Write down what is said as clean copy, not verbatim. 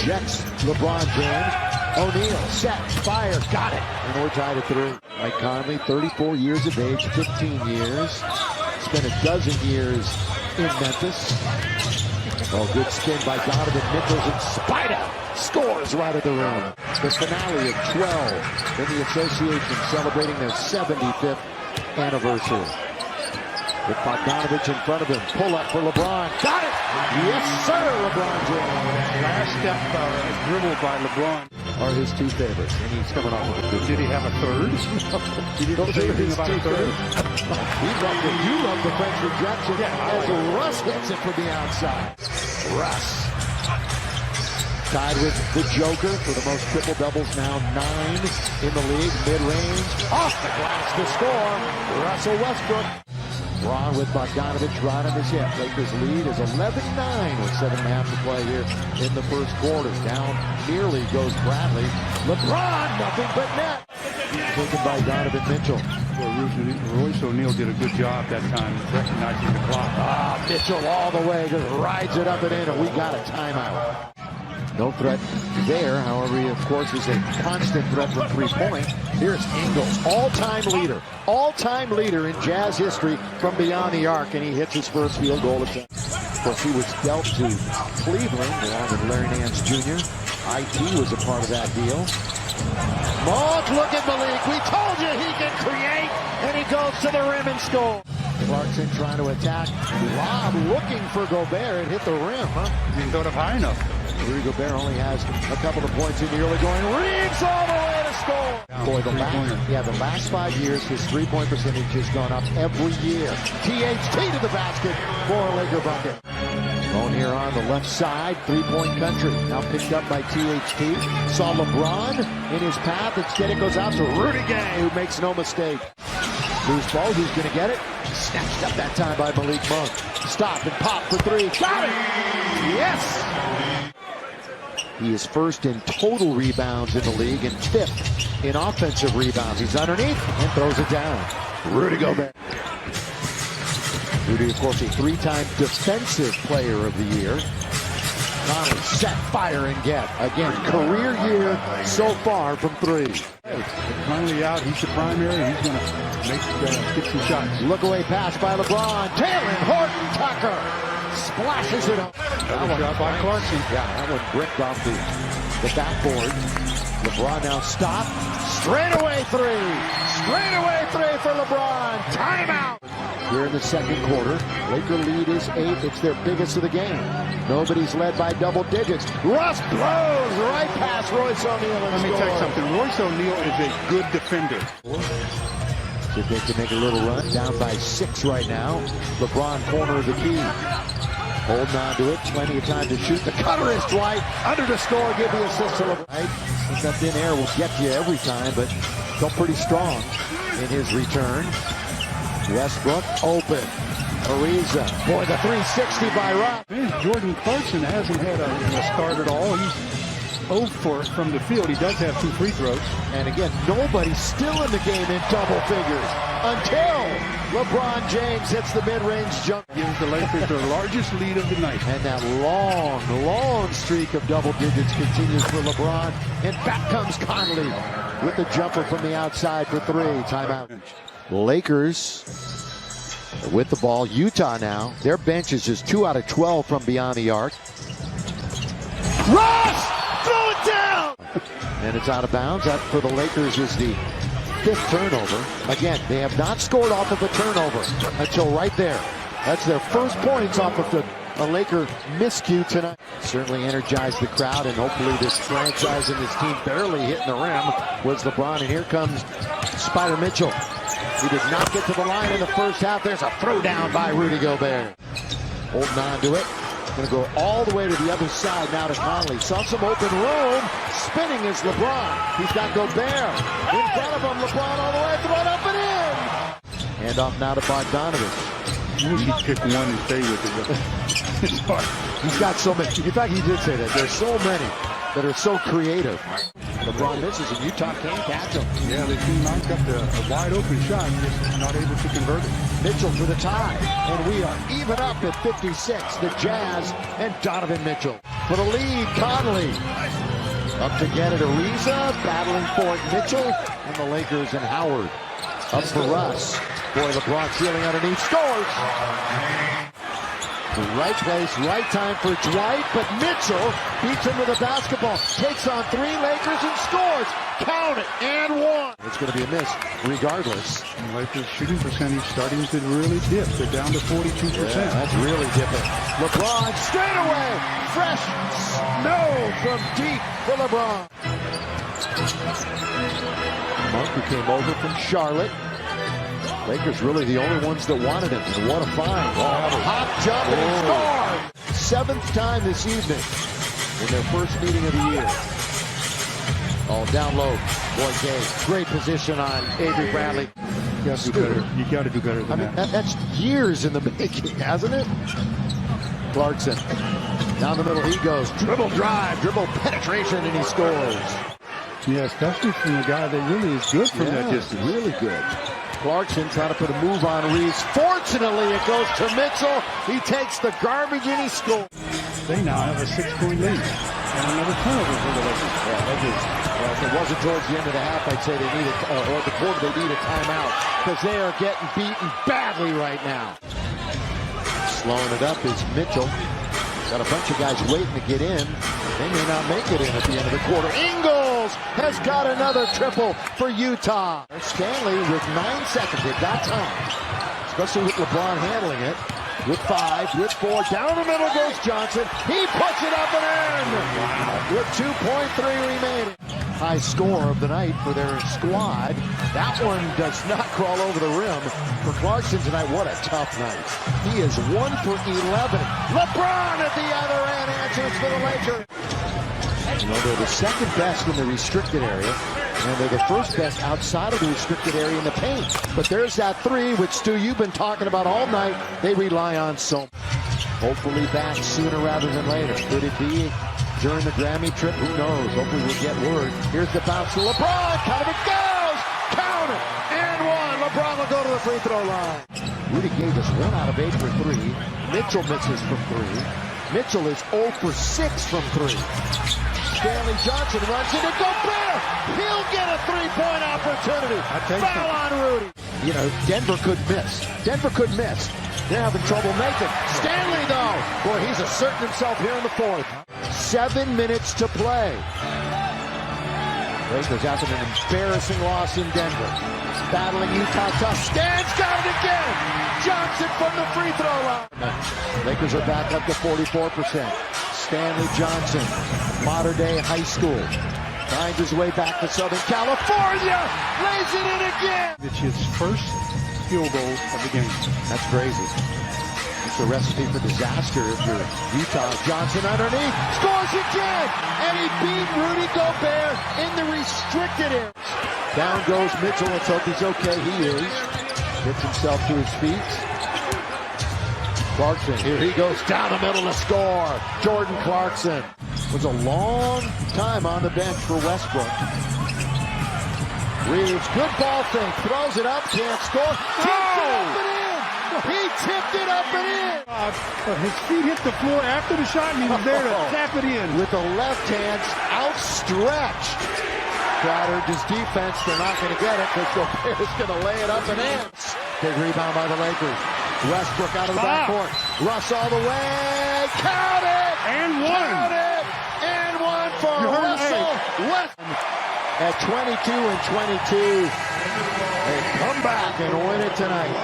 rejects LeBron James. O'Neal, set, fire, got it. And we're tied at 3. Mike Conley, 34 years of age, 15 years. Spent a dozen years in Memphis. Oh, good spin by Donovan Mitchell, and Spider scores right at the rim. The finale of 12 in the association celebrating their 75th anniversary. With Bogdanovich in front of him. Pull up for LeBron. Got it! Yes, sir, LeBron James. Last step dribble by LeBron. Are his two favorites. And he's coming off with a good. Did he have a third? Did he say anything about a third? You love the French rejection as Russ hits it from the outside. Russ. Tied with the Joker for the most triple-doubles, now 9 in the league. Mid-range. Off the glass to score. Russell Westbrook. Ron with Bogdanovich right on his hip. Lakers lead is 11-9 with 7.5 to play here in the first quarter. Down nearly goes Bradley. LeBron, nothing but net. Taken by Donovan Mitchell. Well, Royce O'Neal did a good job that time recognizing the clock. Mitchell all the way, just rides it up and in, and we got a timeout. No threat there. However, he, of course, is a constant threat from three-point. Here's Ingles, all-time leader in Jazz history from beyond the arc, and he hits his first field goal attempt. Of course, he was dealt to Cleveland along with Larry Nance Jr. IT was a part of that deal. Look at Malik. We told you he can create, and he goes to the rim and scores. Clarkson trying to attack. Lob looking for Gobert. It hit the rim, huh? He didn't throw it up high enough. Rudy Gobert only has a couple of points in the early going. Reeves all the way to score. Boy, the last 5 years, his three-point percentage has gone up every year. THT to the basket for a Laker bucket. Bone here on the left side, three-point country. Now picked up by THT. Saw LeBron in his path. Instead it goes out to Rudy Gay, who makes no mistake. Loose ball, who's going to get it? Snatched up that time by Malik Monk. Stop and pop for 3. Got it! Yes! He is first in total rebounds in the league and 5th in offensive rebounds. He's underneath and throws it down. Rudy Gobert. Rudy, of course, a 3-time defensive player of the year. Conley set, fire, and get. Again, career year so far from 3. Conley out, he's the primary, and he's going to get some shots. Look away pass by LeBron. Taylor Horton Tucker splashes it up. That one shot by Clarkson. Yeah, that one bricked off the backboard. LeBron now stopped. Straightaway 3. Straightaway 3 for LeBron. Timeout. Here in the second quarter, Laker lead is 8. It's their biggest of the game. Nobody's led by double digits. Russ blows right past Royce O'Neal. Let me tell you something. Royce O'Neal is a good defender. See if they can make a little run. Down by 6 right now. LeBron corner of the key. Holding on to it. Plenty of time to shoot. The cutter is Dwight. Under the score. Give the assist to LeBron. I think that thin air will get you every time, but still pretty strong in his return. Westbrook open. Ariza. Boy, the 360 by Rock. Jordan Clarkson hasn't had a start at all. He's 0 from the field. He does have 2 free throws. And again, nobody's still in the game in double figures until LeBron James hits the mid-range jump. Gives the Lakers their largest lead of the night. And that long streak of double digits continues for LeBron. And back comes Conley with the jumper from the outside for 3. Timeout. Lakers with the ball. Utah now. Their bench is just 2 out of 12 from beyond the arc. Russ! Throw it down! And it's out of bounds. That for the Lakers is the 5th turnover. Again, they have not scored off of a turnover until right there. That's their first points off of a Laker miscue tonight. Certainly energized the crowd, and hopefully this franchise and this team barely hitting the rim was LeBron. And here comes Spider Mitchell. He did not get to the line in the first half. There's a throwdown by Rudy Gobert. Holding on to it. Going to go all the way to the other side now to Conley. Saw some open room. Spinning is LeBron. He's got Gobert. In front of him, LeBron all the way. Throw it up and in. Hand off now to Bogdanovich. You need to pick one and stay with it. It's hard. He's got so many. In fact, he did say that. There's so many that are so creative. LeBron misses, and Utah can't catch him. Yeah, they team out got a wide open shot, just not able to convert it. Mitchell for the tie, and we are even up at 56. The Jazz and Donovan Mitchell. for the lead. Conley up to get it. Ariza battling for it. Mitchell and the Lakers and Howard up for Russ. Boy, LeBron feeling underneath, scores. The right place, right time for Dwight, but Mitchell beats him with a basketball. Takes on three Lakers and scores. Count it, and one. It's going to be a miss regardless. And Lakers shooting percentage starting to really dip. They're down to 42%. Yeah, that's really dipping. LeBron straight away. Fresh snow from deep for LeBron. Monk, who came over from Charlotte. Lakers really the only ones that wanted him. And what a find. Hot jump and he scored. Seventh time this evening in their first meeting of the year. Oh, down low. Boy, Gay. Great position on Avery Bradley. You got to do better. You got to do better than that. That's years in the making, hasn't it? Clarkson. Down the middle he goes. Dribble drive, dribble penetration, and he scores. Yeah, especially from a guy that really is good from that distance. Really good. Clarkson trying to put a move on Reeves. Fortunately, it goes to Mitchell. He takes the garbage and he scores. They now have a 6-point lead and another turnover for the Lakers. Yeah, they do. Well, if it wasn't towards the end of the half, I'd say they need or the quarter, they need a timeout because they are getting beaten badly right now. Slowing it up is Mitchell. Got a bunch of guys waiting to get in. They may not make it in at the end of the quarter. Ingles has got another triple for Utah. Stanley with 9 seconds. They've got time, especially with LeBron handling it. With 5, with 4, down the middle goes Johnson. He puts it up and in with 2.3 remaining. High score of the night for their squad. That one does not crawl over the rim for Clarkson tonight. What a tough night. He is 1 for 11. LeBron at the other end answers for the Lakers. You know, they're the second best in the restricted area, and they're the first best outside of the restricted area in the paint. But there's that three, which, Stu, you've been talking about all night. They rely on so much. Hopefully back sooner rather than later. Could it be during the Grammy trip? Who knows? Hopefully we'll get word. Here's the bounce to LeBron. Count it goes! Count it! And one. LeBron will go to the free throw line. Rudy gave us 1 out of 8 for 3. Mitchell misses from 3. Mitchell is 0 for 6 from 3. Stanley Johnson runs into Gobert. He'll get a 3-point opportunity. Foul on Rudy. You know, Denver could miss. Denver could miss. They're having trouble making. Stanley, though. Boy, he's asserting himself here in the fourth. 7 minutes to play. Lakers after an embarrassing loss in Denver. Battling Utah tough. Stan's got it again. Johnson from the free throw line. Lakers are back up to 44%. Stanley Johnson, modern day high school, finds his way back to Southern California, lays it in again. It's his first field goal of the game. That's crazy. It's a recipe for disaster if you're Utah. Johnson underneath, scores again, and he beat Rudy Gobert in the restricted area. Down goes Mitchell. Let's hope he's okay. He is. Gets himself to his feet. Clarkson, here he goes down the middle to score. Jordan Clarkson. Was a long time on the bench for Westbrook. Reeves, good ball fake, throws it up, can't score. Tipped it up and in. He tipped it up and in. His feet hit the floor after the shot, and he was there to tap it in. With the left hand outstretched. Crowder, his defense, they're not going to get it because Gobert is going to lay it up and in. Big rebound by the Lakers. Westbrook out of the backcourt. Russ all the way. Count it! And one. Count it! And one for Russell Westbrook. At 22 and 22. They come back and win it tonight.